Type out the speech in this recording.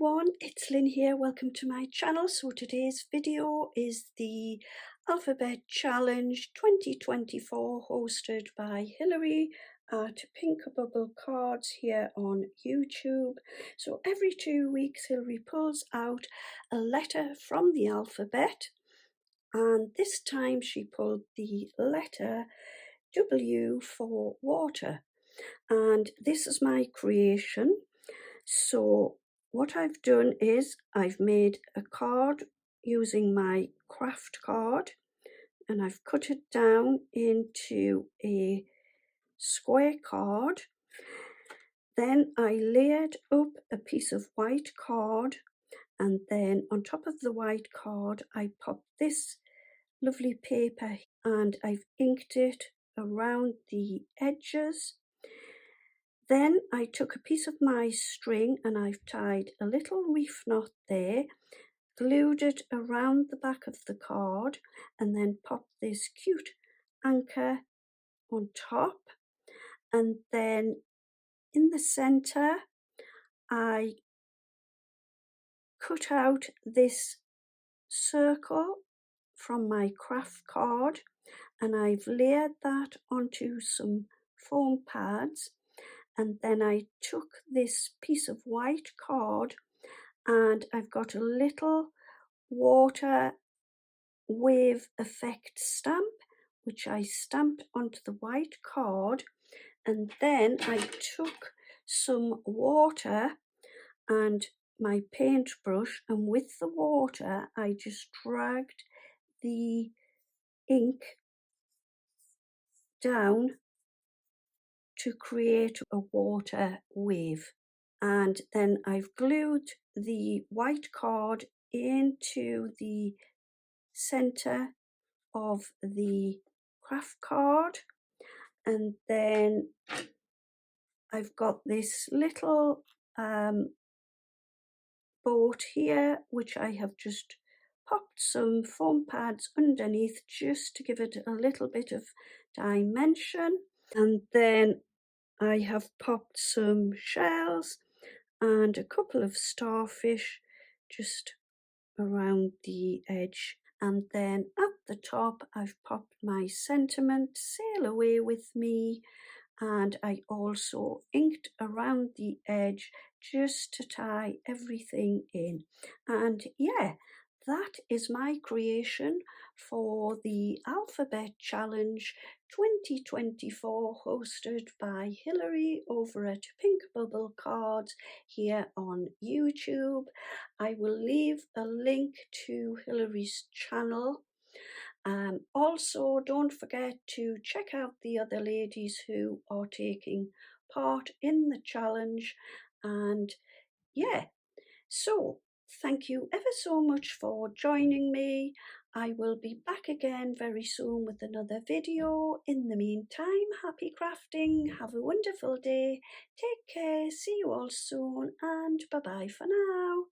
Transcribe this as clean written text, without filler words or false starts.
everyone, it's Lynn here. Welcome to my channel. So today's video is the Alphabet Challenge 2024 hosted by Hilary at Pink Bubble Cards here on YouTube. So every 2 weeks Hilary pulls out a letter from the alphabet, and this time she pulled the letter W for water, and this is my creation. So what I've done is I've made a card using my Kraft card, and I've cut it down into a square card. Then I layered up a piece of white card, and then on top of the white card I popped this lovely paper and I've inked it around the edges. Then I took a piece of my string and I've tied a little reef knot there, glued it around the back of the card, and then popped this cute anchor on top. And then in the centre I cut out this circle from my Kraft card, and I've layered that onto some foam pads. And then I took this piece of white card and I've got a little water wave effect stamp, which I stamped onto the white card. And then I took some water and my paintbrush, and with the water I just dragged the ink down to create a water wave. And then I've glued the white card into the center of the Kraft card, and then I've got this little boat here which I have just popped some foam pads underneath just to give it a little bit of dimension. And then I have popped some shells and a couple of starfish just around the edge. And then at the top I've popped my sentiment, Sail Away With Me, and I also inked around the edge just to tie everything in. And yeah, that is my creation for the Alphabet Challenge 2024 hosted by Hilary over at Pink Bubble Cards here on YouTube. I will leave a link to Hilary's channel. Also, don't forget to check out the other ladies who are taking part in the challenge. And yeah, so thank you ever so much for joining me. I will be back again very soon with another video. In the meantime, happy crafting, have a wonderful day, take care, see you all soon, and bye bye for now.